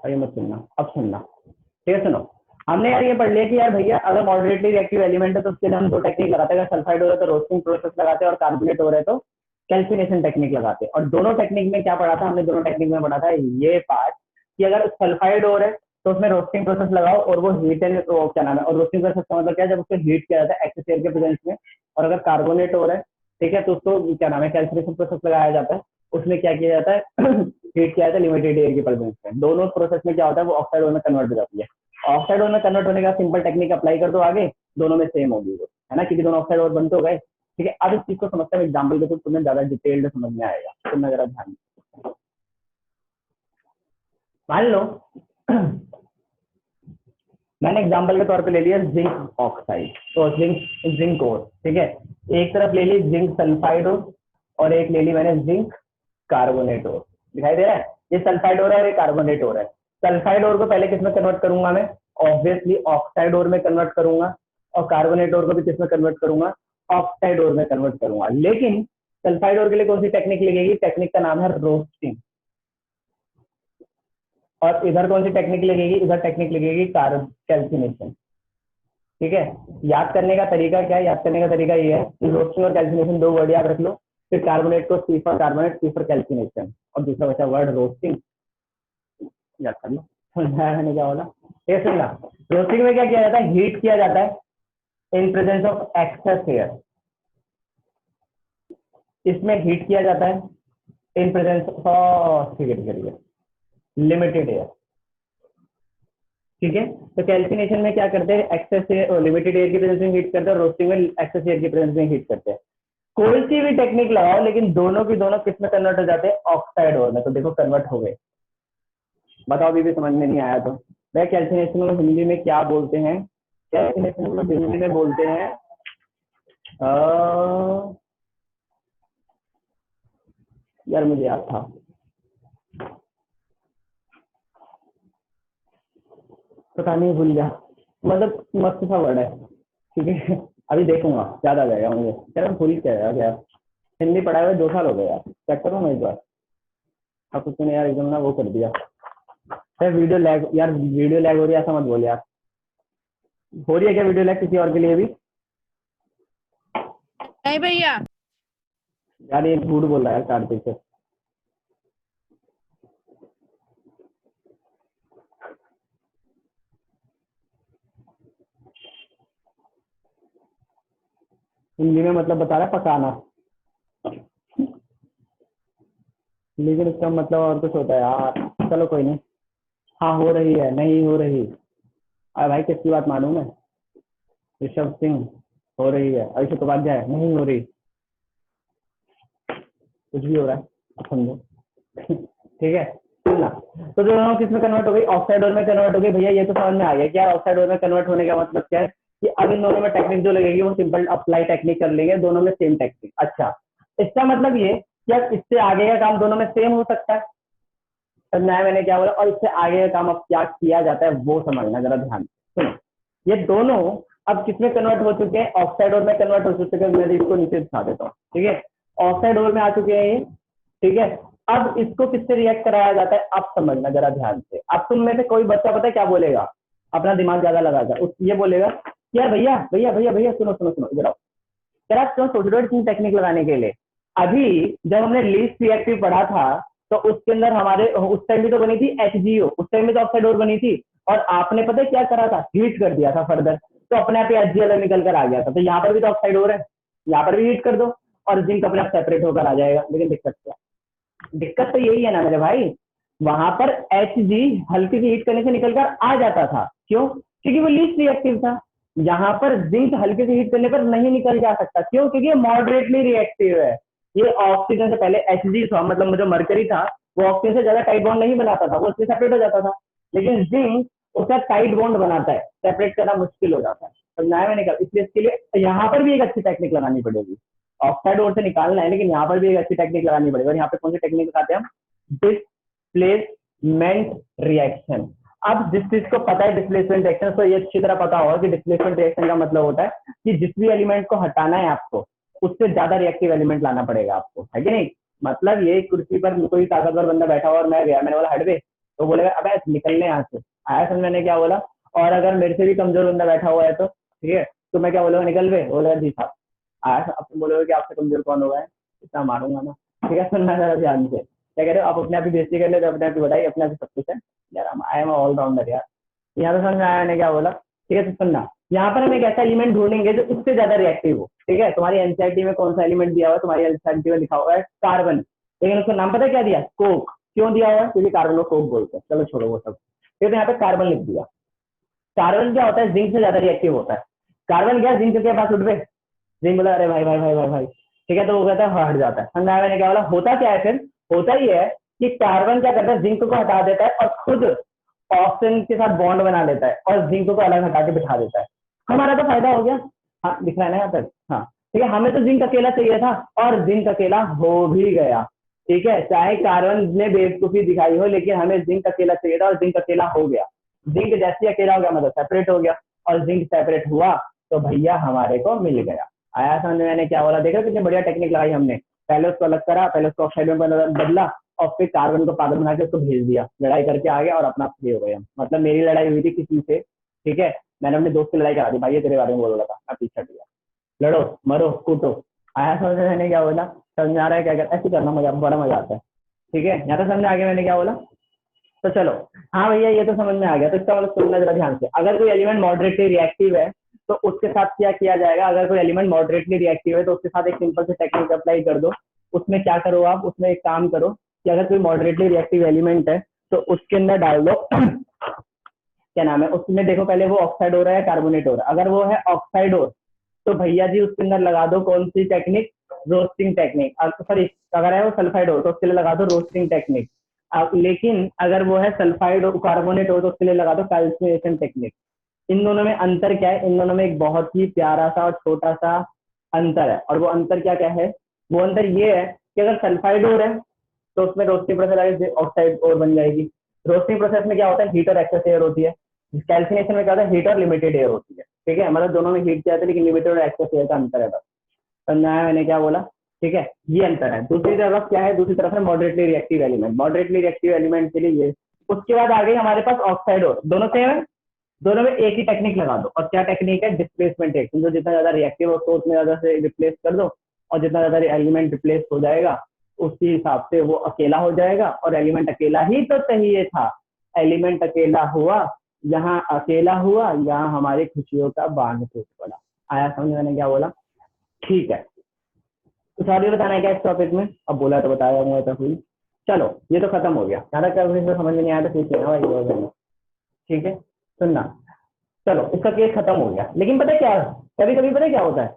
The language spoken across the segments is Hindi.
अरे मत सुनना, अब सुनना, ठीक है। सुनो, हमने यार ये पढ़ लिया कि यार भैया अगर मॉडरेटली रिएक्टिव एलिमेंट है तो उसके लिए हम दो टेक्निक लगाते हैं। अगर सल्फाइड हो रहा है तो रोस्टिंग प्रोसेस लगाते हैं, और कार्बोनेट हो रहा है तो कैल्सिनेशन टेक्निक लगाते हैं। और दोनों टेक्निक में क्या पढ़ा था हमने? दोनों टेक्निक में पढ़ा था ये पार्ट कि अगर सल्फाइड हो रहा है तो उसमें रोस्टिंग प्रोसेस लगाओ और वो हीट है, तो क्या नाम है, और रोस्टिंग प्रोसेस का मतलब क्या है? जब उसको हीट किया जाता है एक्सेस एयर के प्रेजेंस में। और अगर कार्बोनेट हो रहा है, ठीक है, तो उसको क्या नाम है, कैल्सिनेशन प्रोसेस लगाया जाता है। उसमें क्या किया जाता है? हीट किया जाता है लिमिटेड एयर के प्रेजेंस में। दोनों प्रोसेस में क्या होता है? वो ऑक्साइड ओर में कन्वर्ट हो जाती है। ऑक्साइड ओर में कन्वर्ट होने का सिंपल टेक्निक अप्लाई कर दो आगे, दोनों में सेम होगी वो, है ना, क्योंकि दोनों ऑक्साइड ओर बन तो गए। ठीक है, अब इस चीज को समझते हैं एग्जाम्पल के थ्रू, तुम्हें ज्यादा डिटेल्ड समझ में आएगा। तुमने जरा ध्यान, मान लो मैंने एग्जांपल के तौर पे ले लिया जिंक ऑक्साइड, तो जिंक जिंक ओर, ठीक है। एक तरफ ले ली जिंक सल्फाइड ओर और एक ले ली मैंने जिंक कार्बोनेट ओर। दिखाई दे रहा है? ये सल्फाइड ओर है और ये कार्बोनेट ओर है। सल्फाइड ओर को पहले किस में कन्वर्ट करूंगा मैं? ऑब्वियसली ऑक्साइड ओर में कन्वर्ट करूंगा। और कार्बोनेट ओर को भी किस में कन्वर्ट करूंगा? ऑक्साइड ओर में कन्वर्ट करूंगा। लेकिन सल्फाइड ओर के लिए कौन सी टेक्निक लगेगी? टेक्निक का नाम है रोस्टिंग। और इधर कौन सी टेक्निक लगेगी? इधर टेक्निक लगेगी कैल्सिनेशन। ठीक है, याद करने का तरीका क्या है? याद करने का तरीका ये है कि रोस्टिंग और कैल्सिनेशन दो वर्ड याद रख लो। फिर कार्बोनेट को C for carbonate, C for calcination, और दूसरा बचा वर्ड रोस्टिंग, याद कर लो। मैंने क्या बोला? ये सुनना, रोस्टिंग में क्या किया जाता है? हीट किया जाता है in presence of excess air. इसमें हीट किया जाता है इन प्रेजेंस ऑफ, ठीक है ठीक है ठीक है, लिमिटेड एयर। ठीक है, तो कैल्सिनेशन में क्या करते हैं? एक्सेस एयर, लिमिटेड एयर की प्रेजेंस में हीट करते हैं, और रोस्टिंग में एक्सेस एयर की प्रेजेंस में हीट करते हैं। कोई सी भी टेक्निक लगाओ, लेकिन दोनों की दोनों किस में कन्वर्ट हो जाते हैं? ऑक्साइड ओर में। तो देखो कन्वर्ट हो गए। बताओ, अभी भी समझ में नहीं आया तो मैं कैल्सिनेशन को हिंदी में क्या बोलते हैं? कैल्सिनेशन को हिंदी में बोलते हैं यार मुझे याद था, पता नहीं, भूल गया। मतलब मस्त सा वर्ड है, ठीक है। अभी देखूंगा, याद आ जाएगा मुझे। यार मैं भूल क्या यार, हिंदी पढ़ाए हुए 2 साल हो गए यार। चेक करो मैं एक बार। अब कुछ ने यार एकदम ना वो कर दिया। यार वीडियो लैग, यार वीडियो लैग हो रही है ऐसा मत बोल यार। हो रही है क्या वीडियो लैग किसी और के लिए भी? नहीं भैया। यार ये झूठ बोल रहा है कार्तिक से। हिंदी में मतलब बता रहा है पकाना, लेकिन इसका मतलब और कुछ होता है यार। चलो कोई नहीं। हाँ हो रही है, नहीं हो रही। अरे भाई किसकी बात मानूं मैं? ऋषभ सिंह हो रही है, अभिषेक उपाध्याय नहीं हो रही। कुछ भी हो रहा है, समझो। ठीक है, सुनना। तो दोनों किस में कन्वर्ट हो गई? ऑक्साइड ओर में कन्वर्ट हो गई। भैया ये तो समझ में आ गया क्या ऑक्साइड ओर में कन्वर्ट होने का मतलब क्या है? कि अब इन दोनों में टेक्निक जो लगेगी वो सिंपल अप्लाई टेक्निक कर लेंगे, दोनों में सेम टेक्निक। अच्छा, इसका मतलब ये क्या इससे आगे का काम दोनों में सेम हो सकता है? मैंने क्या बोला? और इससे आगे का काम अब क्या किया जाता है वो समझना जरा ध्यान से। सुनो, ये दोनों अब किसमें कन्वर्ट हो चुके हैं? ऑक्साइड ओर में कन्वर्ट हो चुके हैं। मैं इसको नीचे दिखा देता हूँ, ठीक है। ऑक्साइड ओर में आ चुके हैं ये, ठीक है। अब इसको किससे रिएक्ट कराया जाता है? अब समझना जरा ध्यान से। अब तुम में से कोई बच्चा पता है क्या बोलेगा? अपना दिमाग ज्यादा लगाकर उस ये बोलेगा यार भैया भैया भैया भैया सुनो सुनो सुनो, इधर आओ। यार आप क्यों सोच रहे हो इतनी टेक्निक लगाने के लिए? अभी जब हमने लीस्ट रिएक्टिव पढ़ा था तो उसके अंदर हमारे उस टाइम भी तो बनी थी HgO, उस टाइम में तो ऑक्साइड ओर बनी थी। और आपने पता है क्या करा था? हीट कर दिया था फर्दर, तो अपने आप ही HgL निकल कर आ गया था। तो यहाँ पर भी तो ऑक्साइड ओर है, यहाँ पर भी हीट कर दो और जिंक अपने आप सेपरेट होकर आ जाएगा। लेकिन दिक्कत क्या? दिक्कत तो यही है ना मेरे भाई, वहां पर Hg हल्की सी हीट करने से निकलकर आ जाता था। क्यों? क्योंकि वो लीस्ट रिएक्टिव था। यहाँ पर जिंक हल्के से हीट करने पर नहीं निकल जा सकता। क्यों? क्योंकि ये मॉडरेटली रिएक्टिव है। ये ऑक्सीजन से पहले Hg था, मतलब जो मरकरी था वो ऑक्सीजन से ज्यादा टाइट बॉन्ड नहीं बनाता था, वो उससे सेपरेट हो जाता था। लेकिन जिंक उसका टाइट बॉन्ड बनाता है, सेपरेट करना मुश्किल हो जाता है। समझना है मैंने कहा? इसलिए इसके लिए यहाँ पर भी एक अच्छी टेक्निक लगानी पड़ेगी। ऑक्साइड ओर से निकालना है, लेकिन यहाँ पर भी एक अच्छी टेक्निक लगानी पड़ेगी। और यहाँ पे कौन सी टेक्निक लगाते हैं हम? Displacement reaction. अब जिस चीज को पता है डिस्प्लेसमेंट रिएक्शन, तो ये अच्छी तरह पता होगा कि डिस्प्लेसमेंट रिएक्शन का मतलब होता है कि जिस भी एलिमेंट को हटाना है आपको, उससे ज्यादा रिएक्टिव एलिमेंट लाना पड़ेगा आपको, है कि नहीं? मतलब ये कुर्सी पर कोई ताकतवर बंदा बैठा हुआ और मैं गया, मैंने बोला हट बे, तो बोलेगा अबे निकलने यहाँ से। आया समझ मैंने क्या बोला। और अगर मेरे से भी कमजोर बंदा बैठा हुआ है तो ठीक है, तो मैं क्या बोलूंगा, निकल बे, बोलेगा जी साहब। आया, अब तुम बोलोगे कि आपसे कमजोर कौन होगा है, इतना मारूंगा ना। ठीक है, सुनना जरा ध्यान से, क्या कह रहे हो आप, अपने आप ही बेइज्जती कर ले तो अपने आप ही बताइए, अपने आप ही सब कुछ है यार, आई एम ऑलराउंडर यार। यहाँ पे समझ में आया मैंने क्या बोला। ठीक है, तो सुनना, यहाँ पर हम एक ऐसा एलिमेंट ढूंढेंगे जो इससे ज्यादा रिएक्टिव हो। ठीक है, तुम्हारी एनसीईआरटी में कौन सा एलिमेंट दिया हुआ है, तुम्हारी एनसीईआरटी में लिखा हुआ है कार्बन, लेकिन उसका नाम पता है क्या दिया, कोक। क्यों दिया हुआ है, क्योंकि कार्बन को कोक बोलते हैं। चलो छोड़ो वो सब, फिर यहाँ पे कार्बन लिख दिया। कार्बन क्या होता है, जिंक से ज्यादा रिएक्टिव होता है। कार्बन क्या, जिंक के पास उठ गए, जिंक बोला अरे भाई भाई भाई भाई भाई, ठीक है, तो वो कहता है हट जाता है। समझा मैंने क्या बोला। होता क्या है फिर, होता ही है कि कार्बन क्या करता है, जिंक को हटा देता है और खुद ऑक्सीजन के साथ बॉन्ड बना लेता है और जिंक को अलग हटा के बिठा देता है। हमारा तो फायदा हो गया। हाँ दिख रहा है ना यहाँ पर, हाँ ठीक है, हमें तो जिंक अकेला चाहिए था और जिंक अकेला हो भी गया। ठीक है, चाहे कार्बन ने बेवकूफी दिखाई हो, लेकिन हमें जिंक अकेला चाहिए था और जिंक अकेला हो गया। जिंक जैसे अकेला हो गया मतलब सेपरेट हो गया, और जिंक सेपरेट हुआ तो भैया हमारे को मिल गया। आया समझ में मैंने क्या बोला। देखा कितनी बढ़िया टेक्निक लगाई हमने, पहले उसको अलग करा, पहले उसको ऑक्साइड में बदला और फिर कार्बन को पागल बना के उसको भेज दिया, लड़ाई करके आ गया और अपना फ्री हो गया। मतलब मेरी लड़ाई हुई थी किसी से, ठीक है, मैंने अपने दोस्त की लड़ाई करा दी, भाई ये तेरे बारे में बोल रहा था, मैं पीछे हट गया, लड़ो मरो कूटो। आया समझ में मैंने क्या बोला, समझ में आ रहा है क्या कर, ऐसे करना मजा, बड़ा मजा आता है। ठीक है, यहाँ तो समझ में आ गया मैंने क्या बोला। तो चलो, हाँ भैया ये तो समझ में आ गया। तो इसका मतलब सुनना जरा ध्यान से, अगर कोई एलिमेंट मॉडरेटली रिएक्टिव है तो उसके साथ क्या किया जाएगा, अगर कोई एलिमेंट मॉडरेटली रिएक्टिव है तो उसके साथ एक सिंपल से टेक्निक अप्लाई कर दो। उसमें क्या करो आप, उसमें एक काम करो कि अगर कोई मॉडरेटली रिएक्टिव एलिमेंट है तो उसके अंदर डाल दो क्या नाम है, उसमें देखो पहले वो ऑक्साइड हो रहा है कार्बोनेट हो रहा है। अगर वो है ऑक्साइड हो तो भैया जी उसके अंदर लगा दो कौन सी टेक्निक, रोस्टिंग टेक्निक। सॉरी, अगर है वो सल्फाइड हो तो उसके लिए लगा दो रोस्टिंग टेक्निक। लेकिन अगर वो है सल्फाइड हो कार्बोनेट हो तो उसके लिए लगा दो कैल्सिनेशन टेक्निक। इन दोनों में अंतर क्या है, इन दोनों में एक बहुत ही प्यारा सा और छोटा सा अंतर है, और वो अंतर क्या क्या है, वो अंतर ये है कि अगर सल्फाइड और है तो उसमें रोस्टिंग प्रोसेस ऑक्साइड और बन जाएगी। रोस्टिंग प्रोसेस में क्या होता है, हीट और एक्सेस एयर होती है। कैल्सिनेशन में क्या होता है, हीट और लिमिटेड एयर होती है। ठीक है, मतलब दोनों में हीट क्या है, लेकिन लिमिटेड और एक्सेस एयर का अंतर है बस। समझा है मैंने क्या बोला। ठीक है, ये अंतर है। दूसरी तरफ क्या है, दूसरी तरफ है moderately reactive element. Moderately reactive element के लिए ये, उसके बाद आ गई हमारे पास ऑक्साइड और, दोनों सेम है, दोनों में एक ही टेक्निक लगा दो। और क्या टेक्निक है, डिस्प्लेसमेंट टेक्निक। जो जितना ज्यादा रिएक्टिव हो तो उतने ज्यादा से रिप्लेस कर दो, और जितना ज्यादा एलिमेंट रिप्लेस हो जाएगा उसी हिसाब से वो अकेला हो जाएगा। और एलिमेंट अकेला ही तो चाहिए था, एलिमेंट अकेला हुआ, यहाँ अकेला हुआ, यहाँ हमारी खुशियों का बांध टूट पड़ा। आया समझ मैंने क्या बोला। ठीक है, कुछ और भी बताना है क्या इस टॉपिक में, अब बोला तो बताया मुझे तो हुई। चलो ये तो खत्म हो गया, ज्यादा समझ में नहीं आया तो ठीक है। ठीक है, सुनना, चलो इसका केस खत्म हो गया। लेकिन पता है क्या, कभी कभी पता है क्या होता है,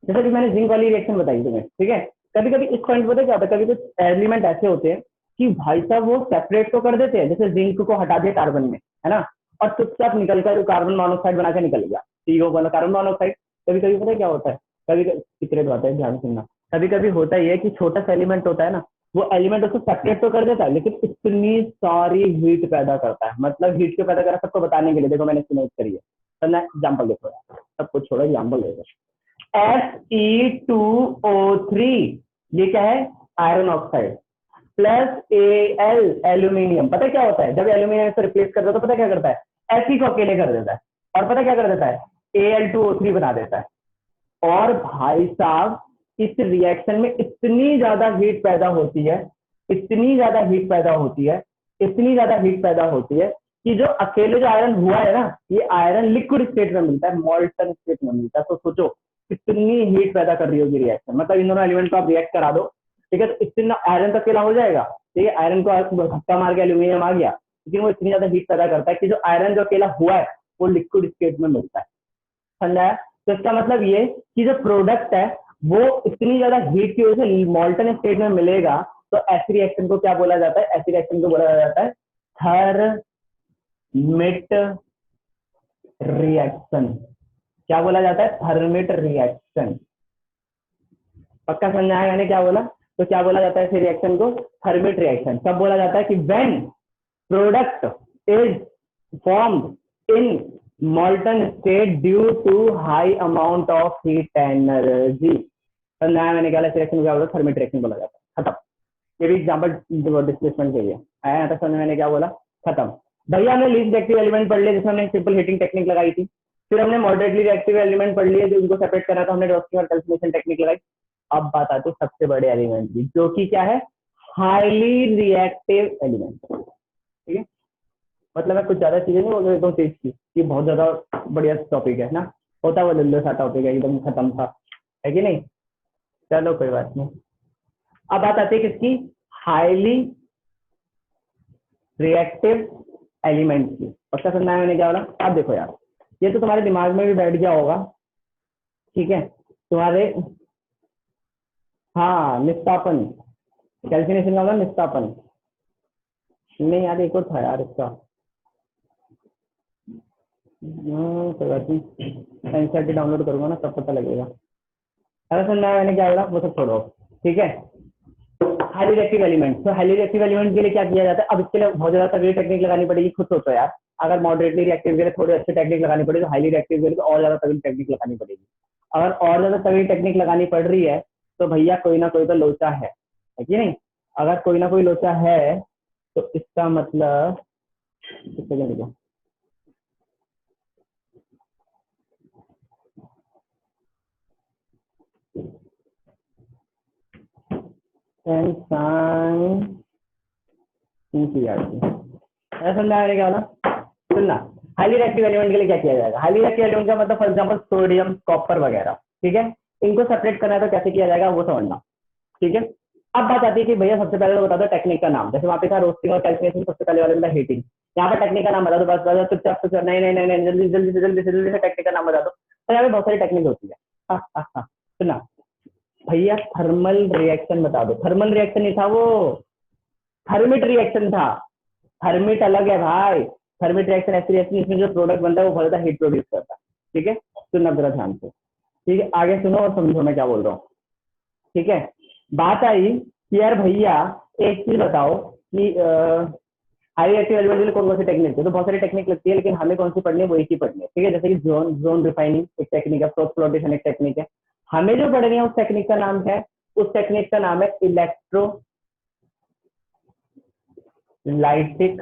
जैसे कि मैंने जिंक वाली रिएक्शन बताई तुम्हें, ठीक है, कभी कभी इस पॉइंट पता है क्या होता है, कभी कुछ एलिमेंट ऐसे होते हैं कि भाई साहब वो सेपरेट तो कर देते हैं, जैसे जिंक को हटा दिया कार्बन में, है ना, और चुपचाप निकल कर कार्बन मोनोऑक्साइड बना के निकल गया, सीओ वाला कार्बन मोनोऑक्साइड। कभी कभी पता है क्या होता है, कभी सीक्रेट बात है ध्यान सुनना, कभी कभी होता ही है कि छोटा सा एलिमेंट होता है ना, वो एलिमेंट उसको सेपरेट तो कर देता है लेकिन इतनी सारी हीट पैदा करता है। मतलब हीट क्यों पैदा कर रहा है सबको बताने के लिए, देखो मैंने इसकी नोट करी है, तो मैं एग्जाम्पल देखो यार, सब कुछ छोड़ो एग्जाम्पल देखो। Fe2O3 ये क्या है, iron oxide, plus Al aluminium. पता है क्या होता है, जब एल्यूमिनियम से रिप्लेस करता है तो पता क्या करता है, Fe को अकेले कर देता है, और पता क्या कर देता है, Al2O3 बना देता है। और भाई साहब इस रिएक्शन में इतनी ज्यादा हीट पैदा होती है, इतनी ज्यादा हीट पैदा होती है, इतनी ज्यादा हीट पैदा होती है कि जो अकेले जो आयरन हुआ है ना, ये आयरन लिक्विड स्टेट में मिलता है, मॉल्टन स्टेट में मिलता है। तो सोचो कितनी हीट पैदा कर रही होगी रिएक्शन। मतलब इन दोनों एलिमेंट को आप रिएक्ट करा दो, ठीक है, तो इतना आयरन तो अकेला हो जाएगा, ठीक है, आयरन को धक्का मार के एल्यूमिनियम आ गया, लेकिन वो इतनी ज्यादा हीट पैदा करता है कि जो आयरन जो अकेला हुआ है वो लिक्विड स्टेट में मिलता है। समझा। तो इसका मतलब ये कि जो प्रोडक्ट है वो इतनी ज्यादा हीट की वजह से मॉल्टन स्टेट में मिलेगा। तो ऐसी रिएक्शन को क्या बोला जाता है, ऐसी रिएक्शन को बोला जाता है थर्मिट रिएक्शन। क्या बोला जाता है, थर्मिट रिएक्शन। पक्का समझा है मैंने क्या बोला। तो क्या बोला जाता है इस रिएक्शन को, थर्मिट रिएक्शन। कब बोला जाता है कि when product is formed in molten state due to high amount of heat energy। समझा है मैंने क्या, रिएक्शन क्या बोला, थर्मिट रिएक्शन बोला जाता है। खत्म। ये भी एग्जांपल डिस्प्लेसमेंट के लिए आया था, समझ मैंने क्या बोला। खत्म। भैया हमने लीस्ट रिएक्टिव एलिमेंट पढ़ लिया जिसमें हमने सिंपल हीटिंग टेक्निक लगाई थी। फिर हमने मॉडरेटली रिएक्टिव एलिमेंट पढ़ लिए जो उनको सेपरेट करा था हमने रोस्टिंग और कैल्सिनेशन टेक्निक लगाई। अब बात आती है सबसे बड़े एलिमेंट की जो कि क्या है, हाईली रिएक्टिव एलिमेंट। ठीक है, मतलब मैं कुछ ज्यादा चीजें नहीं बोल रहा हूँ तेज की, ये बहुत ज्यादा बढ़िया टॉपिक है ना, होता हुआ लल्लो सा टॉपिक है, एकदम खत्म था, है कि नहीं। चलो कोई बात नहीं। अब बात आती है किसकी, हाईली रिएक्टिव एलिमेंट की। पक्का सुनना है मैंने क्या बोला। अब देखो यार, ये तो तुम्हारे दिमाग में भी बैठ गया होगा, ठीक है तुम्हारे, हाँ निस्तापन, कैल्सिनेशन का मतलब निस्तापन। नहीं यार एक और था यार इसका, कोई बात नहीं, एनसीईआरटी डाउनलोड करूंगा ना तब पता लगेगा। अगर सुनना है मैंने क्या बोला वो सब छोड़ो, ठीक है। हाईली रिएक्टिव एलिमेंट, तो हाईली रिएक्टिव एलिमेंट के लिए क्या किया जाता है, अब इसके लिए बहुत ज्यादा तगड़ी टेक्निक लगानी पड़ेगी, खुद सोचो यार। अगर मॉडरेटली रिएक्टिव के लिए थोड़ी अच्छी टेक्निक लगानी पड़ेगी तो हाईली रिएक्टिव के लिए तो और ज्यादा तगड़ी टेक्निक लगानी पड़ेगी। अगर और ज्यादा तगड़ी टेक्निक लगानी पड़ रही है तो भैया कोई ना कोई तो लोचा है कि नहीं। अगर कोई ना कोई लोचा है तो इसका मतलब, समझा मैंने क्या बोला। सुनना, हाईली रिएक्टिव एलिमेंट के लिए क्या किया जाएगा, हाईली रिएक्टिव एलिमेंट का मतलब फॉर एग्जांपल सोडियम कॉपर वगैरह, ठीक है। इनको सेपरेट करना है तो कैसे किया जाएगा वो समझना, ठीक है। अब बात आती है कि भैया सबसे पहले तो बता दो टेक्निक का नाम, जैसे वहां पे था रोस्टिंग और कैल्सिनेशन, सबसे पहले वाले में हीटिंग। यहाँ पर टेक्निक का नाम बता दो, बस बता दो चुपचाप, नहीं नहीं नहीं नहीं, जल्दी जल्दी से जल्दी से जल्दी से टेक्निक का नाम बता दो। तो यहाँ पे बहुत सारी टेक्निक होती है। सुना भैया, थर्मल रिएक्शन बता दो। थर्मल रिएक्शन नहीं था वो, थर्मिट रिएक्शन था। थर्मिट अलग है भाई, थर्मिट रिएक्शन ऐसी रिएक्शन इसमें जो प्रोडक्ट बनता है वो बहुत ज्यादा हीट प्रोड्यूस करता है, ठीक है। सुनना जरा ध्यान से, ठीक है, आगे सुनो और समझो मैं क्या बोल रहा हूँ, ठीक है। बात आई कि यार भैया एक चीज बताओ कि हाई रिएक्टिव एलिमेंट के लिए कौन कौन सी टेक्निक है, तो बहुत सारी टेक्निक लगती है लेकिन हमें कौन सी पढ़नी है वो एक ही पढ़नी है, ठीक है। जैसे कि जोन जोन रिफाइनिंग एक टेक्निक है, प्रोस्ट फ्लोटेशन एक टेक्निक है। हमें जो पढ़नी है उस टेक्निक का नाम क्या है, उस टेक्निक का नाम है इलेक्ट्रोलाइटिक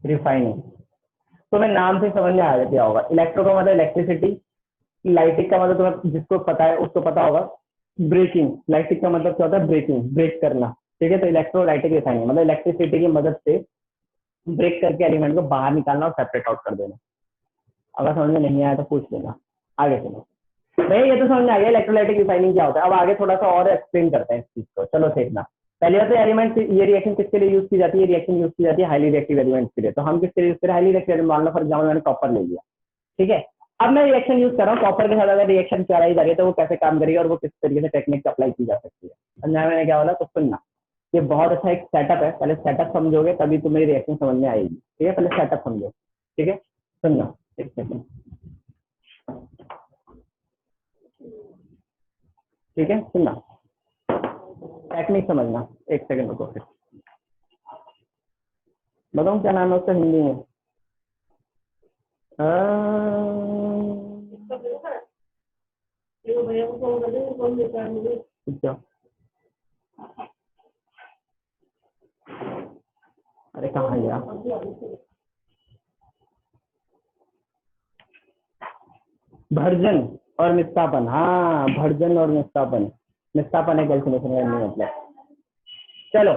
रिफाइनिंग। तो मैं नाम से समझ में आ गया होगा, इलेक्ट्रो का मतलब इलेक्ट्रिसिटी, लाइटिक का मतलब तुम्हें जिसको पता है उसको पता होगा ब्रेकिंग, लाइटिक का मतलब क्या होता है ब्रेकिंग, ब्रेक करना, ठीक है। तो इलेक्ट्रोलाइटिक रिफाइनिंग मतलब इलेक्ट्रिसिटी की मदद से ब्रेक करके एलिमेंट को बाहर निकालना और सेपरेट आउट कर देना। अगर समझ में नहीं आया तो पूछ लेना। आगे चलो भैया, ये तो समझ में आ गया इलेक्ट्रोलाइटिक रिफाइनिंग क्या होता है। अब आगे थोड़ा सा और एक्सप्लेन करते हैं इस चीज को, चलो देखना। पहले तो एलिमेंट, ये रिएक्शन किसके लिए यूज की जाती है, रिएक्शन यूज की जाती है हाईली रिएक्टिव एलिमेंट्स के लिए। तो हम किसके लिए यूज करें, हाईली रिएक्टिव एलिमेंट। मान लो फॉर एग्जाम्पल मैंने कॉपर ले लिया, ठीक है। अब मैं रिएक्शन यूज कर रहा हूँ कॉपर के साथ, अगर रिएक्शन कराई जा रही है तो वो कैसे काम करेगी और वो किस तरीके से टेक्निक अप्लाई की जा सकती है, समझा मैंने क्या बोला। तो सुनना, ये बहुत अच्छा एक सेटअप है, पहले सेटअप समझोगे तभी तुम्हें रिएक्शन समझ में आएगी, ठीक है। पहले सेटअप समझो, ठीक है। सुनना एक सेकंड, ठीक है। सुनना, टेक्निक समझना, एक सेकंड रुको फिर बताऊँ क्या नाम है उसका हिंदी में। क्या, अरे कहाँ गया, भर्जन और निस्तापन। हाँ भर्जन और निस्तापन, निस्तापन है कैल्सिनेशन का मतलब। चलो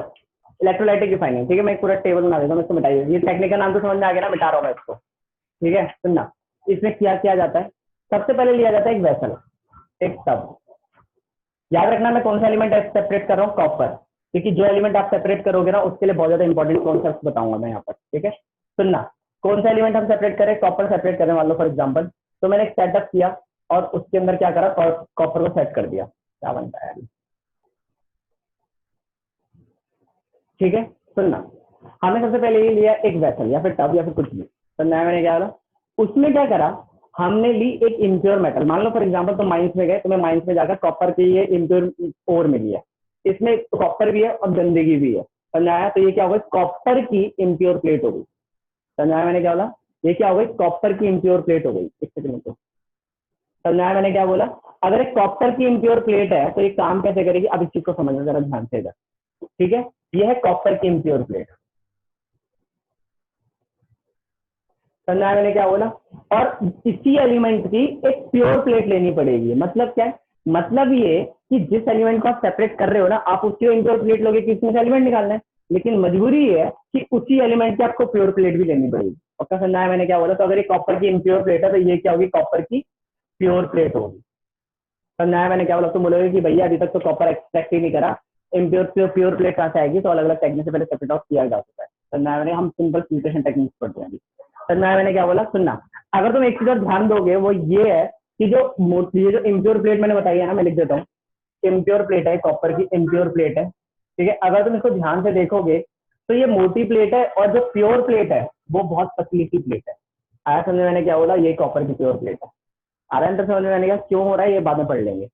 इलेक्ट्रोलाइटिक रिफाइनिंग, ठीक है। मैं एक पूरा टेबल बना देता हूँ, इसको मिटाइए। ये टेक्निक का नाम तो समझ में आ गया ना, मिटा रहा हूँ मैं इसको, ठीक है। सुनना, इसमें क्या किया जाता है, सबसे पहले लिया जाता है एक वेसल, एक टब। याद रखना मैं कौन सा एलिमेंट सेपरेट कर रहा हूँ, कॉपर, क्योंकि जो एलिमेंट आप सेपरेट करोगे ना उसके लिए बहुत ज्यादा इंपॉर्टेंट कॉन्सेप्ट बताऊंगा मैं यहाँ पर, ठीक है। सुनना, कौन सा एलिमेंट हम सेपरेट करें, कॉपर सेपरेट करें मान लो फॉर एग्जाम्पल। तो मैंने एक सेटअप किया और उसके अंदर क्या करा, कॉपर को सेट कर दिया, क्या बनता है, ठीक है। सुनना, हमने सबसे पहले ये लिया एक वेसल या फिर टब या फिर कुछ भी, तो मैंने क्या बोला, उसमें क्या करा, हमने ली एक इम्प्योर मेटल। मान लो फॉर एग्जांपल तो माइंस में गए, तुम्हें माइंस में जाकर कॉपर की ये इम्प्योर ओर मिली है, इसमें कॉपर भी है और गंदगी भी है, समझाया। तो ये क्या होगा, कॉपर की इम्प्योर प्लेट हो गई, समझाया मैंने क्या बोला, ये क्या हो गई, कॉपर की इम्प्योर प्लेट हो गई। एक सेकंड को समझाया मैंने क्या बोला। अगर एक कॉपर की इम्प्योर प्लेट है तो ये काम कैसे करेगी, अब इस चीज को समझना जरा ध्यान से, ठीक है। ये है कॉपर की इम्प्योर प्लेट, समझा मैंने क्या बोला। और इसी एलिमेंट की एक प्योर प्लेट लेनी पड़ेगी। मतलब क्या है, मतलब ये कि जिस एलिमेंट को आप सेपरेट कर रहे हो ना, आप उसकी इम्प्योर प्लेट लोगे कि इसमें से एलिमेंट निकालना है, लेकिन मजबूरी ये है कि उसी एलिमेंट की आपको प्योर प्लेट भी लेनी पड़ेगी। पक्का समझा है मैंने क्या बोला। तो अगर ये कॉपर की इम्प्योर प्लेट है तो ये क्या होगी, कॉपर की प्योर प्लेट होगी। समझा है मैंने क्या बोला। तुम बोलोगे कि भैया अभी तक तो कॉपर एक्सट्रैक्ट ही नहीं करा, इम्प्योर प्योर प्लेट कहाँ से आएगी। तो अलग अलग टेक्निक से पहले सेपरेट आउट किया जा सकता है। समझा है मैंने, हम सिंपल फिल्ट्रेशन टेक्निक पढ़ते हैं अभी। समझा है मैंने क्या बोला। सुनना, अगर तुम एक चीज और ध्यान दोगे वो ये है कि ये जो इम्प्योर प्लेट मैंने बताई है ना, मैं लिख देता हूँ, इम्प्योर प्लेट है, कॉपर की इम्प्योर प्लेट है, ठीक है। अगर तुम इसको ध्यान से देखोगे तो ये मोटी प्लेट है और जो प्योर प्लेट है वो बहुत पतली सी प्लेट है। आया समझ में मैंने क्या बोला, ये कॉपर की प्योर प्लेट है। आ रहा है अंतर समझ में मैंने क्या, क्यों हो रहा है ये बाद में पढ़ लेंगे।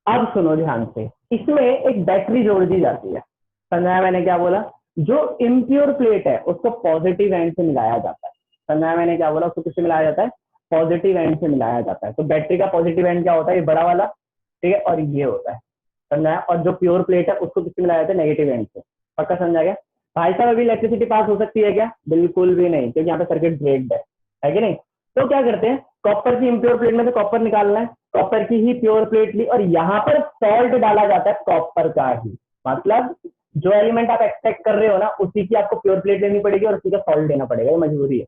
अब सुनो ध्यान से, इसमें एक बैटरी जोड़ दी जाती है। समझाया मैंने क्या बोला। जो इम्प्योर प्लेट है उसको पॉजिटिव एंड से मिलाया जाता है। समझाया मैंने क्या बोला, उसको किससे मिलाया जाता है, पॉजिटिव एंड से मिलाया जाता है। तो बैटरी का पॉजिटिव एंड क्या होता है, ये बड़ा वाला, ठीक है, और ये होता है। समझाया। और जो प्योर प्लेट है उसको किससे मिलाया जाता है, नेगेटिव एंड से। पक्का समझा गया। भाई साहब अभी इलेक्ट्रिसिटी पास हो सकती है क्या, बिल्कुल भी नहीं, क्योंकि यहाँ पे सर्किट ब्रेक्ड है कि नहीं। तो क्या करते हैं, कॉपर की इम्प्योर प्लेट में से कॉपर निकालना है, कॉपर की ही प्योर प्लेट ली और यहाँ पर सॉल्ट डाला जाता है कॉपर का ही। मतलब जो एलिमेंट आप एक्सट्रैक्ट कर रहे हो ना, उसी की आपको प्योर प्लेट लेनी पड़ेगी और उसी का सॉल्ट देना पड़ेगा, ये मजबूरी है।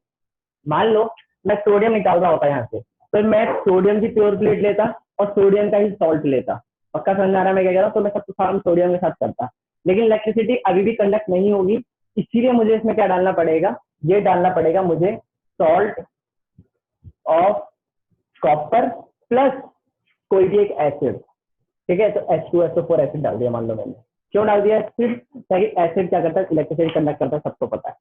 मान लो मैं सोडियम निकाल रहा होता यहाँ से, तो मैं सोडियम की प्योर प्लेट लेता और सोडियम का ही सॉल्ट लेता। पक्का समझ आ रहा है मैं क्या कह रहा हूँ। तो मैं सब काम सोडियम के साथ करता, लेकिन इलेक्ट्रिसिटी अभी भी कंडक्ट नहीं होगी, इसीलिए मुझे इसमें क्या डालना पड़ेगा, ये डालना पड़ेगा मुझे, सॉल्ट ऑफ कॉपर प्लस कोई भी एक एसिड, ठीक है। तो H2SO4 एसिड डाल दिया मान लो मैंने। क्यों डाल दिया एसिड, ताकि एसिड क्या करता है, इलेक्ट्रिसिटी कंडक्ट करता है, सबको पता है।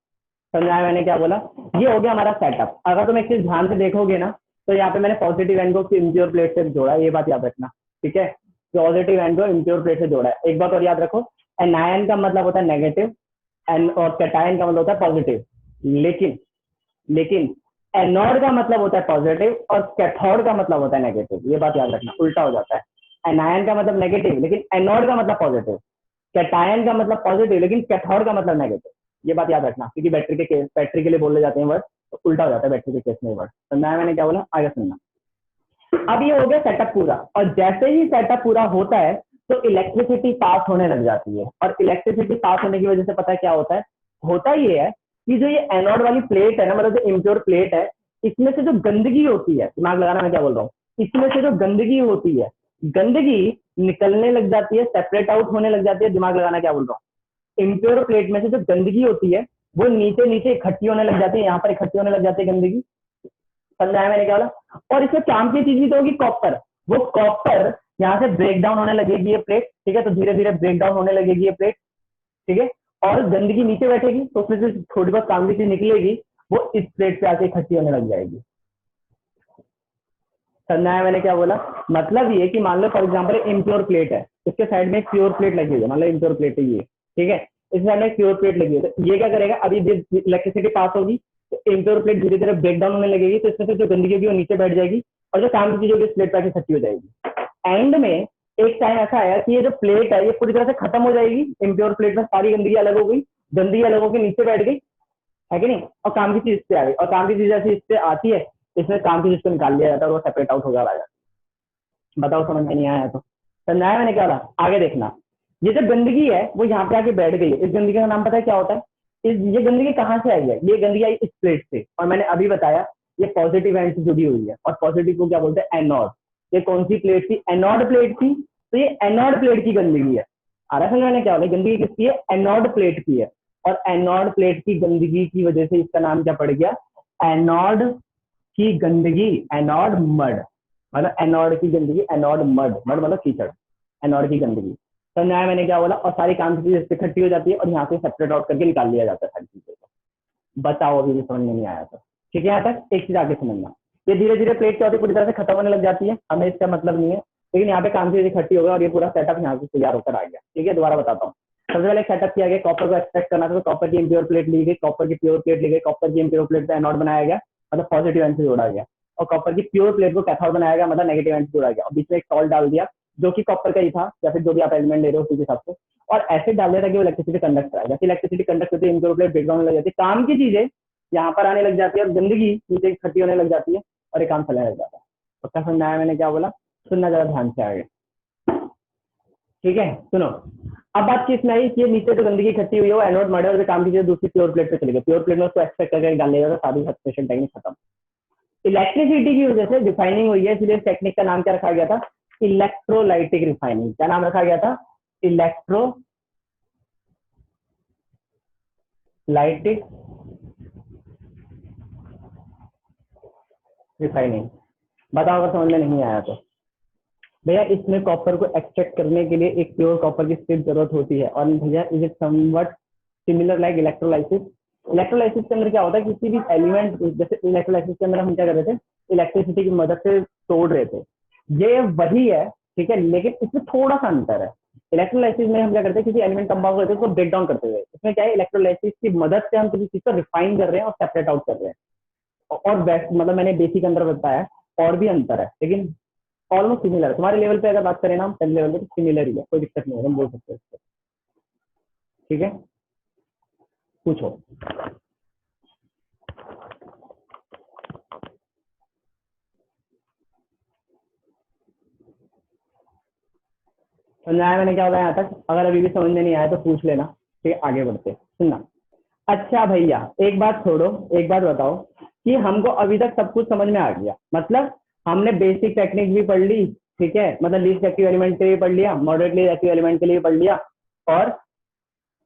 समझाया मैंने क्या बोला। ये हो गया हमारा सेटअप। अगर तुम एक चीज ध्यान से देखोगे ना, तो यहाँ पे मैंने पॉजिटिव एंड को इम्प्योर प्लेट से जोड़ा है, ये बात याद रखना, ठीक है। पॉजिटिव एंड को इम्प्योर प्लेट से जोड़ा है। एक बात और याद रखो, एनायन का मतलब होता है नेगेटिव, एंड और कैटायन का मतलब होता है पॉजिटिव। लेकिन लेकिन एनोड का मतलब होता है पॉजिटिव और कैथोड का मतलब होता है नेगेटिव। ये बात याद रखना, उल्टा हो जाता है। एनायन का मतलब नेगेटिव लेकिन एनोड का मतलब पॉजिटिव, कैटायन का मतलब पॉजिटिव लेकिन कैथोड का मतलब नेगेटिव। ये बात याद रखना, क्योंकि बैटरी के लिए बोले जाते हैं वर्ड, तो उल्टा हो जाता है बैटरी के केस में वर्ड। तो मैंने क्या बोला, आगे सुनना। अब ये हो गया सेटअप पूरा, और जैसे ही सेटअप पूरा होता है तो इलेक्ट्रिसिटी पास होने लग जाती है। और इलेक्ट्रिसिटी पास होने की वजह से पता है क्या होता है, होता ये है कि जो ये एनोड वाली प्लेट है ना, मतलब जो इम्प्योर प्लेट है, इसमें से जो गंदगी होती है, दिमाग लगाना मैं क्या बोल रहा हूँ, इसमें से जो गंदगी होती है, गंदगी निकलने लग जाती है, सेपरेट आउट होने लग जाती है। दिमाग लगाना क्या बोल रहा हूँ, इम्प्योर प्लेट में से जो गंदगी होती है वो नीचे नीचे इकट्ठी होने लग जाती है, यहाँ पर इकट्ठी होने लग जाती है गंदगी। समझाया मैंने क्या बोला। और इसमें काम की चीज भी तो होगी कॉपर, वो कॉपर यहाँ से ब्रेक डाउन होने लगेगी ये प्लेट, ठीक है। तो धीरे धीरे ब्रेक डाउन होने लगेगी ये प्लेट, ठीक है। और गंदगी नीचे बैठेगी, तो उसमें से थोड़ी बहुत काम की चीज निकलेगी, वो इस प्लेट पे आके इकट्ठी होने लग जाएगी। समझाया मैंने क्या बोला। मतलब ये कि मान लो फॉर एग्जाम्पल इम्प्योर प्लेट है, इसके साइड में एक प्योर प्लेट लगी हुई है, मान लो इम्प्योर प्लेट है ये, ठीक है। इस साइड में एक प्योर प्लेट लगी हुई है, तो ये क्या करेगा, अभी इलेक्ट्रिसिटी पास होगी तो इम्प्योर प्लेट धीरे धीरे ब्रेक डाउन होने लगेगी, तो इसमें से जो गंदगी होगी वो नीचे बैठ जाएगी और जो काम की चीज होगी इस प्लेट पर इकट्ठी हो जाएगी। एंड में एक टाइम ऐसा आया कि ये जो प्लेट है ये पूरी तरह से खत्म हो जाएगी, इम्प्योर प्लेट में सारी गंदगी अलग हो गई, गंदगी अलग होकर नीचे बैठ गई, है कि नहीं। और काम की चीज से आ गई, और काम की चीज ऐसी इससे आती है, इसमें काम की चीज को निकाल लिया जाता है और वो सेपरेट आउट हो जाता है। बताओ समझ में नहीं आया तो समझाया मैंने क्या रहा। आगे देखना, ये जो गंदगी है वो यहाँ पे आके बैठ गई है, इस गंदगी का नाम पता है क्या होता है, ये गंदगी कहाँ से आई है, ये गंदगी आई इस प्लेट से। और मैंने अभी बताया ये पॉजिटिव एंड से जुड़ी हुई है, और पॉजिटिव को क्या बोलते हैं, एनोड। ये कौन सी प्लेट थी, एनोड प्लेट थी। तो ये एनोड प्लेट की गंदगी है। आ रहा समझ में क्या होता है, गंदगी किसकी है, एनोड प्लेट की है। और एनोड प्लेट की गंदगी की वजह से इसका नाम क्या पड़ गया, एनोड की गंदगी, एनोड मड। मतलब एनोड की गंदगी, एनोड मड, मड मतलब कीचड़, एनोड की गंदगी। समझाया मैंने क्या बोला। और सारी काम की चीजें इकट्ठी हो जाती है और यहाँ से सेपरेट आउट करके निकाल लिया जाता है सारी चीजों को। बताओ अभी भी समझ में नहीं आया तो, ठीक है। यहाँ तक एक चीज आगे समझना, ये धीरे धीरे प्लेट क्या होती है, पूरी तरह से खत्म होने लग जाती है, हमें इसका मतलब नहीं है, लेकिन यहाँ पे काम की चीज इकट्ठी हो गई और ये पूरा सेटअप यहाँ से तैयार होकर आ गया, ठीक है। दोबारा बताता हूँ। सबसे पहले सेटअप किया गया, कॉपर को एक्सट्रैक्ट करना था, तो कॉपर की इम्प्योर प्लेट ली गई, कॉपर की प्योर प्लेट ली गई, कॉपर की इम्प्योर प्लेट पे एनोड बनाया गया, मतलब पॉजिटिव एंड से जोड़ा गया, और कॉपर की प्योर प्लेट को कैथोड बनाया गया, मतलब नेगेटिव एंड से जोड़ा गया, और बीच में एक सॉल्ट डाल दिया जो कि कॉपर का ही था, या फिर जो भी आप एलिमेंट ले रहे हो उसी के हिसाब से, और एसिड डाल दिया ताकि वो इलेक्ट्रिसिटी कंडक्ट कराए। जैसे इलेक्ट्रिसिटी कंडक्ट होती है, इम्प्योर प्लेट ब्रेक डाउन लग जाती है। काम की चीजें यहाँ पर आने लग जाती है और गंदगी नीचे इकट्ठी होने लग जाती है और ये काम चलने लग जाता है। पक्का समझ में आया मैंने क्या बोला? सुनना जरा ध्यान से आगे, ठीक है? सुनो, अब बात किस में आई कि नीचे तो गंदगी इकट्ठी हुई हो, एनोड मर्डर से काम कीजिए, दूसरी प्योर प्लेट पे चले गए, प्योर प्लेट में उसको एक्सपेक्ट करके डाल लेगा, सारी सब्सटेशन टेक्निक खत्म। इलेक्ट्रिसिटी की वजह से रिफाइनिंग हुई है, इसलिए टेक्निक का नाम क्या रखा गया था? Electrolytic refining. क्या नाम रखा गया था? Electrolytic refining. बताओ अगर समझ में नहीं आया तो। भैया इसमें कॉपर को एक्सट्रैक्ट करने के लिए एक प्योर कॉपर की सिर्फ जरूरत होती है। और भैया is it somewhat similar like electrolysis? Electrolysis के अंदर क्या होता है? किसी भी एलिमेंट, जैसे इलेक्ट्रोलाइसिस के अंदर हम क्या कर रहे थे? इलेक्ट्रिसिटी की मदद से तोड़ रहे थे। ये वही है, ठीक है, लेकिन इसमें थोड़ा सा अंतर है। इलेक्ट्रोलाइसिस में हम क्या करते हैं? किसी एलिमेंट कंपाउंड करते हैं उसको ब्रेक डाउन करते हुए। इसमें क्या है? इलेक्ट्रोलाइसिस की मदद से हम किसी चीज को रिफाइन कर रहे हैं और सेपरेट आउट कर रहे हैं। और बेस्ट मतलब मैंने बेसिक अंदर बताया, और भी अंतर है लेकिन ऑलमोस्ट सिमिलर। तुम्हारे लेवल पे अगर बात करें ना हम, पहले लेवल पे, तो सिमिलर ही है, कोई दिक्कत नहीं है, हम बोल सकते हैं इसको। ठीक है, पूछो। समझ आया मैंने क्या बताया यहाँ तक? अगर अभी भी समझ में नहीं आया तो पूछ लेना, ठीक है? आगे बढ़ते सुनना। अच्छा भैया एक बात छोड़ो, एक बात बताओ कि हमको अभी तक सब कुछ समझ में आ गया, मतलब हमने बेसिक टेक्निक भी पढ़ ली, ठीक है, मतलब लीस्ट एक्टिव एलिमेंट के लिए पढ़ लिया, मॉडरेटली एक्टिव एलिमेंट के लिए पढ़ लिया, और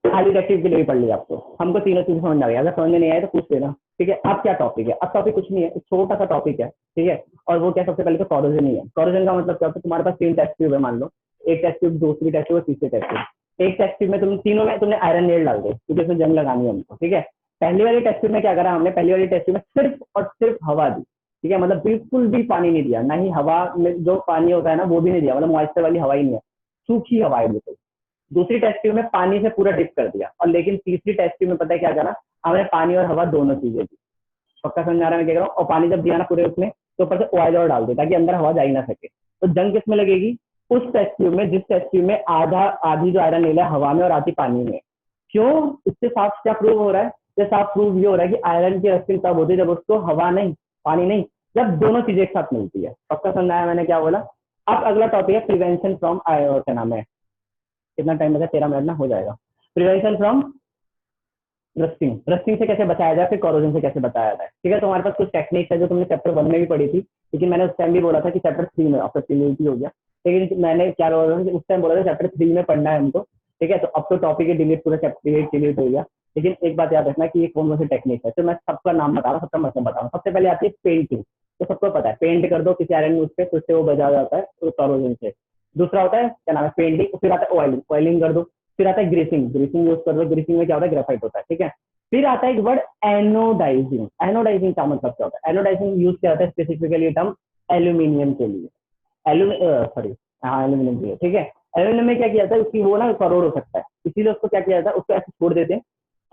हाईली एक्टिव के लिए भी पढ़ लिया। आपको हमको तीनों चीज समझ में आ गया। अगर समझ में नहीं आया तो पूछ लेना, ठीक है? अब क्या टॉपिक है? अब टॉपिक कुछ नहीं है, एक छोटा सा टॉपिक है, ठीक है? और वो क्या? सबसे पहले तो कॉरोजन ही है। कॉरोजन का मतलब क्या होता है? तुम्हारे पास 3 टेस्ट ट्यूब है मान लो, एक टेस्ट ट्यूब, दूसरी टेस्ट ट्यूब और तीसरी टेस्ट ट्यूब। एक टेस्ट ट्यूब में तुम तीनों में तुमने आयरन नेल डाल दे क्योंकि उसमें जंग लगानी है हमको, ठीक है? पहली वाली टेस्ट ट्यूब में क्या करा हमने? पहली वाली टेस्ट ट्यूब में सिर्फ और सिर्फ हवा दी, ठीक है? मतलब बिल्कुल भी पानी नहीं दिया, ना ही हवा में जो पानी होता है ना वो भी नहीं दिया, मतलब मॉइस्चर वाली हवा ही नहीं है, सूखी हवा है बिल्कुल। दूसरी टेस्ट ट्यूब में पानी से पूरा डिप कर दिया, और लेकिन तीसरी टेस्ट ट्यूब में पता है क्या करा? हमने पानी और हवा दोनों चीजें दी। पक्का समझ आ रहा है मैं क्या कह रहा हूँ? और पानी जब दिया ना पूरे उसमें, तो ऊपर से ऑयल और डाल दे ताकि अंदर हवा जा ही ना सके। तो जंग किस में लगेगी? उस टेस्ट ट्यूब में जिस टेस्ट ट्यूब में आधी जो आयरन ले लिया हवा में और आधी पानी में। क्यों? इससे साफ क्या प्रूव हो रहा है? ये साफ प्रूव ये हो रहा है कि आयरन की रस्टिंग तब होती है जब उसको हवा नहीं, पानी नहीं, जब दोनों चीजें एक साथ मिलती है। पक्का समझाया मैंने क्या बोला? अब अगला टॉपिक है प्रिवेंशन फ्रॉम, क्या नाम है, कितना टाइम बचा? 13 मिनट ना हो जाएगा। प्रिवेंशन फ्रॉम रस्टिंग, रस्टिंग से कैसे बचाया जाए, फिर कॉरोजन से कैसे बचाया जाए, ठीक है? तो हमारे पास कुछ टेक्निक्स है जो तुमने चैप्टर 1 में भी पढ़ी थी, लेकिन मैंने उस टाइम भी बोला था कि चैप्टर 3 में, आपका सिमिलरिटी हो गया, लेकिन मैंने क्या बोला था कि उस टाइम बोला था चैप्टर 3 में पढ़ना है हमको, ठीक है? तो अब तो टॉपिक ही डिलीट, पूरा चैप्टर डिलीट हो गया। लेकिन एक बात याद रखना कि ये कौन कौन सी टेक्निक है, तो मैं सबका नाम बता रहा हूँ, सबका मतलब बता रहा हूँ। सबसे पहले आती है पेंटिंग, तो सबको पता है, पेंट कर दो किसी आयरन में उस पर, तो उससे वो बचा जाता है तो कॉरोजन से। दूसरा होता है क्या नाम है? पेंटिंग। फिर आता है ऑयलिंग, ऑयलिंग कर दो। फिर आता है ग्रीसिंग, ग्रीसिंग यूज कर दो। ग्रीसिंग में क्या होता है? ग्रेफाइट होता है, ठीक है? फिर आता है एक वर्ड एनोडाइजिंग। एनोडाइजिंग का मतलब क्या होता है? एनोडाइजिंग यूज किया जाता है स्पेसिफिकली टर्म एल्यूमिनियम के लिए, सॉरी, हाँ एल्यूमिनियम के लिए, ठीक है? एल्यूमिनियम में क्या किया जाता है? उसकी वो ना करोड़ हो सकता है, इसीलिए उसको क्या किया जाता है? उसको ऐसे छोड़ देते हैं।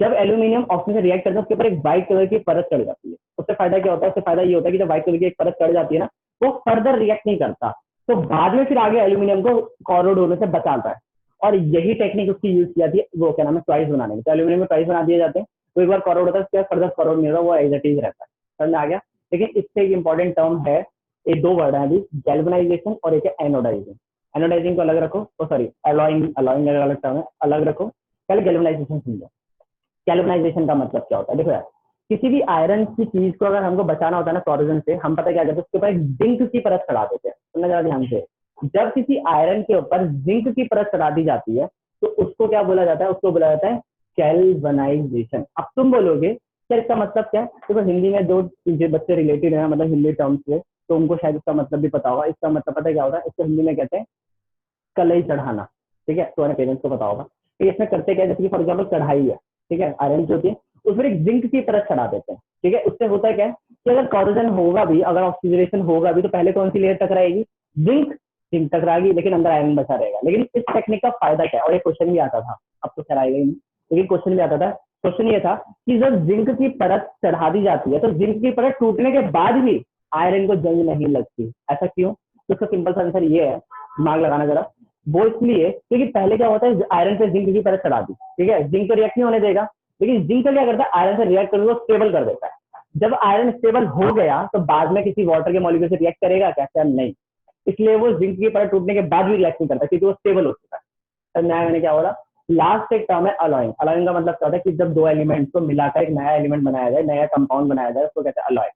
जब एल्यूमिनियम ऑक्सीजन से रिएक्ट करता है उसके ऊपर एक व्हाइट कलर की परत चढ़ जाती है। उससे फायदा क्या होता है? उससे फायदा ये होता है कि जब व्हाइट कलर की एक परत चढ़ जाती है ना, वो फर्दर रिएक्ट नहीं करता, तो बाद में फिर आगे एल्यूमिनियम को कॉरोड होने से बचाता है। और यही टेक्निक उसकी यूज की जाती है, वो क्या नाम है, टॉयज बनाने में। तो एल्यूमिनियम में टॉयज बना दिए जाते हैं, तो एक बार कॉरोड होता है उसके बाद फर्दर कॉरोड नहीं होता, वो एज इट इज रहता है। समझ में आ गया? लेकिन इससे एक इंपॉर्टेंट टर्म है, ये दो वर्ड है अभी, गैल्वेनाइजेशन और एक है एनोडाइजिंग। एनोडाइजिंग को अलग रखो, तो सॉरी अलॉइंग, अलॉइंग अलग टर्म है, अलग रखो। पहले गैल्वेनाइजेशन समझो। गैल्वेनाइजेशन का मतलब क्या होता है? देखो यार, किसी भी आयरन की चीज को अगर हमको बचाना होता है ना कॉरोजन से, हम पता क्या करते हैं? उसके ऊपर एक जिंक की परत चढ़ा देते हैं। सुनना जरा ध्यान से, जब किसी आयरन के ऊपर जिंक की परत चढ़ा दी जाती है तो उसको क्या बोला जाता है? उसको बोला जाता है गैल्वेनाइजेशन। अब तुम बोलोगे सर इसका मतलब क्या है? देखो हिंदी में जो बच्चे रिलेटेड है, मतलब हिंदी टर्म्स से, तो उनको शायद इसका मतलब भी पता होगा। इसका मतलब पता है क्या होता है? इसको हिंदी में कहते हैं कलई चढ़ाना, ठीक है? तो पेरेंट्स को पता होगा। तो इसमें करते क्या है? जैसे कि फॉर एग्जाम्पल कढ़ाई है, ठीक है, आयरन की होती है, उसमें एक जिंक की परत चढ़ा देते हैं, ठीक है? उससे होता है क्या कि अगर कॉरोजन होगा भी, अगर ऑक्सीजनेशन होगा भी, तो पहले कौन सी लेयर टकराएगी? जिंक। जिंक टकराएगी लेकिन अंदर आयरन बचा रहेगा। लेकिन इस टेक्निक का फायदा क्या है? और एक क्वेश्चन भी आता था, अब तो चलाएगा ही नहीं, लेकिन क्वेश्चन भी आता था। क्वेश्चन ये था कि जब जिंक की परत चढ़ा दी जाती है तो जिंक की परत टूटने के बाद भी आयरन को जंग नहीं लगती। ऐसा क्यों? तो उसका सिंपल सा आंसर ये है, दिमाग लगाना जरा। वो इसलिए क्योंकि पहले क्या होता है, आयरन पे जिंक की परत चढ़ा दी, ठीक है, जिंक तो रिएक्ट नहीं होने देगा, लेकिन जिंक का क्या करता है, आयरन से रिएक्ट करके वो स्टेबल कर देता है। जब आयरन स्टेबल हो गया तो बाद में किसी वाटर के मॉलिक्यूल से रिएक्ट करेगा क्या? क्या नहीं। इसलिए वो जिंक की परत टूटने के बाद भी रिएक्ट नहीं करता क्योंकि वो स्टेबल हो चुका है। तो नया मैंने क्या बोला, लास्ट एक टर्म है अलॉइंग। अलॉइंग का मतलब क्या होता है कि जब दो एलिमेंट्स को मिलाकर एक नया एलिमेंट बनाया जाए, नया कंपाउंड बनाया जाए, उसको कहते हैं अलॉय।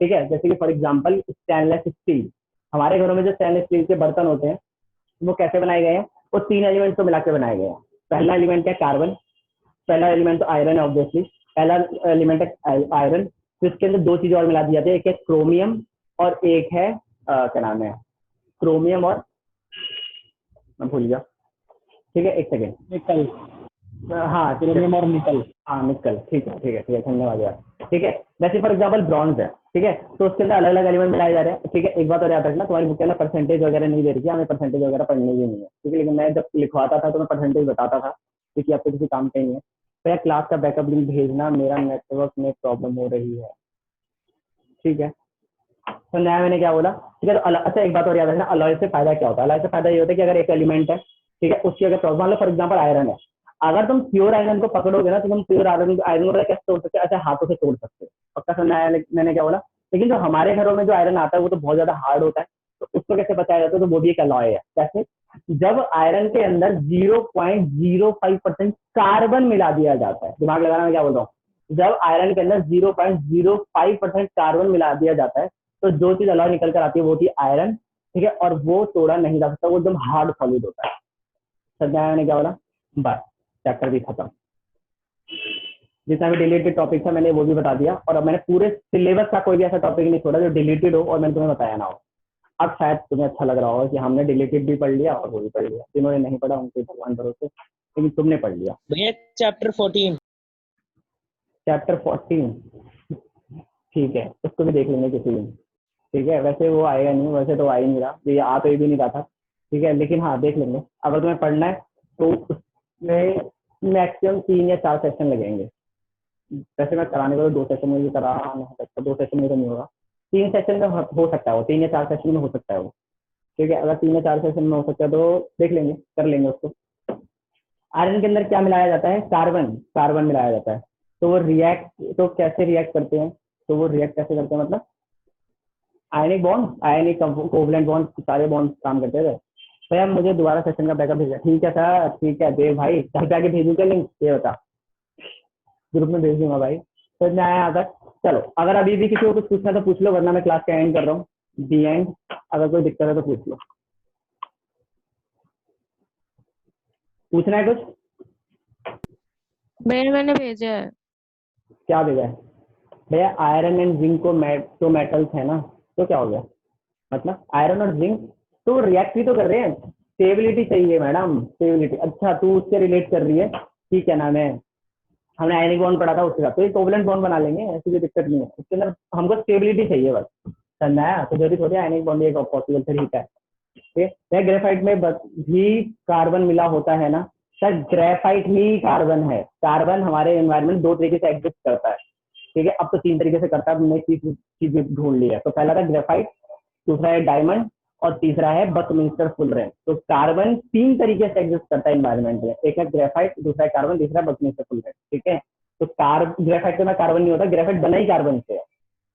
ठीक है, जैसे कि फॉर एग्जांपल स्टेनलेस स्टील। हमारे घरों में जो स्टेनलेस स्टील के बर्तन होते हैं वो कैसे बनाए गए हैं? वो तीन एलिमेंट्स को मिलाकर बनाए गए हैं। पहला एलिमेंट क्या? कार्बन। पहला एलिमेंट तो आयरन है ऑब्वियसली। पहला एलिमेंट है आयरन, तो इसके अंदर दो चीजें और मिला दी जाती है, एक है क्रोमियम और एक है क्या नाम है, क्रोमियम और मैं भूल गया। ठीक है, एक सेकेंड। निकल। हाँ, क्रोमियम और निकल। हाँ निकल, ठीक है ठीक है ठीक है, धन्यवाद यार। ठीक है, वैसे फॉर एग्जाम्पल ब्रॉन्ज है, ठीक है, तो उसके अंदर अलग अलग एलिमेंट मिलाए जा रहे हैं। ठीक है, एक बात और याद रखना, तुम्हारी बुक के अंदर परसेंटेज वगैरह नहीं दे रही थी, हमें परसेंटेज वगैरह पढ़नी भी नहीं है, ठीक है, लेकिन मैं जब लिखवाता था तो मैं परसेंटेज बताता था क्योंकि आपको किसी काम का नहीं है। तो यार क्लास का बैकअप लिंक भेजना, मेरा नेटवर्क में प्रॉब्लम हो रही है। ठीक है, तो नया मैंने क्या बोला, ठीक है। तो अच्छा एक बात और याद रखना, अलॉय से फायदा क्या होता है? अलॉय से फायदा ये होता है कि अगर एक एलिमेंट है, ठीक है, उसकी अगर प्रॉब्लम, मान लो फॉर एग्जाम्पल आयरन है, अगर तुम प्योर आयरन को पकड़ोगे ना तो तुम प्योर आयरन को कैसे तोड़ सकते हो? ऐसे हाथों से तोड़ सकते हो। पक्का समझ आया मैंने क्या बोला? लेकिन जो हमारे घरों में जो आयरन आता है वो तो बहुत ज्यादा हार्ड होता है, तो उसको कैसे बचाया जाता है? तो वो भी एक अलॉय है। कैसे? जब आयरन के अंदर 0.05% कार्बन मिला दिया जाता है, दिमाग लगाना मैं क्या बोल रहा हूँ, जब आयरन के अंदर 0.05% कार्बन मिला दिया जाता है तो जो चीज अलॉय निकल कर आती है वो होती है आयरन। ठीक है, और वो तोड़ा नहीं जा सकता, वो एकदम हार्ड सॉलिड होता है। समझाया मैंने क्या बोला? बस, चैप्टर भी खत्म। जितना भी डिलीटेड टॉपिक था मैंने वो भी बता दिया, और अब मैंने पूरे सिलेबस का कोई भी ऐसा टॉपिक नहीं छोड़ा जो डिलीटेड हो और मैंने तुम्हें बताया ना हो। अब शायद तुम्हें अच्छा लग रहा होगा कि हमने डिलीटेड भी पढ़ लिया और वो भी पढ़ लिया। जिन्होंने नहीं पढ़ा उनके भगवान भरोसे, लेकिन तुमने पढ़ लिया। भैया चैप्टर 14। चैप्टर 14, ठीक है, उसको भी देख लेंगे किसी दिन। ठीक है, वैसे वो आएगा नहीं, वैसे तो आ ही नहीं रहा, ये आ तो ये भी नहीं रहा था। ठीक है, लेकिन हाँ देख लेंगे। अगर तुम्हें पढ़ना है तो उसमें मैक्सिमम 3 या 4 सेशन लगेंगे। वैसे मैं कराने को तो 2 सेशन में भी करा नहीं सकता, 2 सेशन में तो नहीं होगा, 3 सेशन में हो सकता है वो, 3 या 4 सेशन में हो सकता है वो। ठीक है, अगर 3 या 4 सेशन में हो सकता है तो देख लेंगे, कर लेंगे उसको। आयरन के अंदर क्या मिलाया जाता है? कार्बन। कार्बन मिलाया जाता है, तो वो रिएक्ट, तो कैसे रिएक्ट करते हैं? तो वो रिएक्ट कैसे करते हैं मतलब आयनिक बॉन्ड, आयनिक कोवलेंट बॉन्ड, सारे बॉन्ड काम करते थे। भैया मुझे दोबारा सेशन का बैकअप भेजा। ठीक है सर, ठीक है देव भाई, घर पे आके भेजू क्या लिंक? ये बता, ग्रुप में भेज दूंगा भाई। तो मैं आया आता। चलो, अगर अभी भी किसी को कुछ पूछना तो पूछ लो, वरना मैं क्लास का एंड कर रहा हूँ। दी एंड। अगर कोई दिक्कत है तो पूछ लो। पूछना है कुछ? मैंने भेजा है। क्या भेजा है? भैया आयरन एंड जिंक को तो मेटल्स है ना, तो क्या हो गया? मतलब आयरन और जिंक तो रिएक्ट भी तो कर रहे हैं। स्टेबिलिटी चाहिए मैडम, स्टेबिलिटी। अच्छा तू उससे रिलेट कर रही है कि क्या नाम है, हमने आयनिक बॉन्ड पढ़ा था उसके साथ, तो ये कोवलेंट बॉन्ड बना लेंगे, ऐसी कोई दिक्कत नहीं है। उसके अंदर हमको स्टेबिलिटी चाहिए बस, समझा है? तो जरूरी थोड़ी आयनिक बॉन्ड एक पॉसिबल तरीका है। ठीक है, ग्रेफाइट में भी कार्बन मिला होता है ना सर, ग्रेफाइट ही कार्बन है। कार्बन हमारे एनवायरमेंट 2 तरीके से एग्जिस्ट करता है। ठीक है, अब तो 3 तरीके से करता है, हमने चीज ढूंढ ली है। तो पहला था ग्रेफाइट, दूसरा है डायमंड, और तीसरा है बकमिंस्टर फुलरेन। तो कार्बन 3 तरीके से एग्जिस्ट करता है एनवायरमेंट में, एक है ग्रेफाइट, दूसरा है कार्बन, तीसरा है बकमिंस्टर फुलरेन। ठीक है, तो ग्रेफाइट में कार्बन नहीं होता, ग्रेफाइट बना ही कार्बन से है,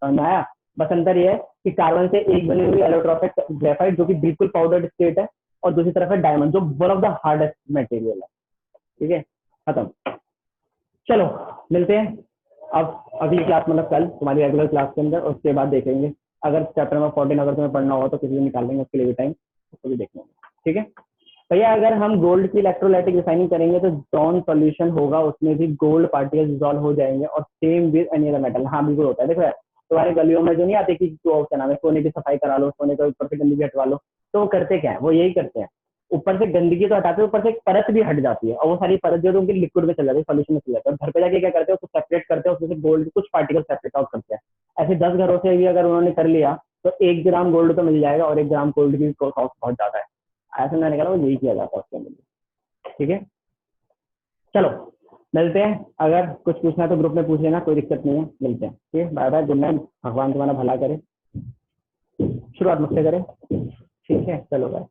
समझ आया? बस अंतर यह है कि कार्बन से एक बनी हुई एलोट्रोपिक ग्रेफाइट जो कि बिल्कुल पाउडर्ड स्टेट है, और दूसरी तरफ है डायमंड जो one of the hardest material है। ठीक है, खत्म। चलो मिलते हैं अब अगली क्लास, मतलब कल तुम्हारी रेगुलर क्लास के अंदर, उसके बाद देखेंगे। अगर चैप्टर नंबर 14 अगर तुम्हें पढ़ना होगा तो किसी दिन निकाल लेंगे उसके लिए भी टाइम, उसको भी देख लेंगे। ठीक है भैया, अगर हम गोल्ड की इलेक्ट्रोलाइटिक रिफाइनिंग करेंगे तो जॉन सॉल्यूशन होगा, उसमें भी गोल्ड पार्टिकल डिसॉल्व हो जाएंगे, और same with any other metal. हाँ बिल्कुल होता है। देखो तुम्हारे गलियों में जो नहीं आते कि तो क्या नाम है, सोने की सफाई करा लो, सोने के ऊपर से गंदगी हटवा लो, तो वो करते क्या है? वो यही करते हैं, ऊपर से गंदगी तो हटाते हैं, ऊपर से एक परत भी हट जाती है, और वो सारी परत जो है उनकी लिक्विड में चल जाती है, सॉल्यूशन में चल जाती है। घर पे जाके क्या करते हैं, उसको सेपरेट करते हैं, उसमें से गोल्ड कुछ पार्टिकल सेपरेट आउट करते हैं। ऐसे 10 घरों से भी अगर उन्होंने कर लिया तो 1 ग्राम गोल्ड तो मिल जाएगा, और 1 ग्राम गोल्ड की कॉस्ट बहुत ज्यादा है। ऐसे मैंने कहा यही किया जाता है उसके अंदर। ठीक है, चलो मिलते हैं। अगर कुछ पूछना है तो ग्रुप में पूछ लेना, कोई दिक्कत नहीं है। मिलते हैं, ठीक है, बाय बाय, गुड नाइट, भगवान तुम्हारा भला करे। शुरुआत मुझसे करें, ठीक है, चलो बाय।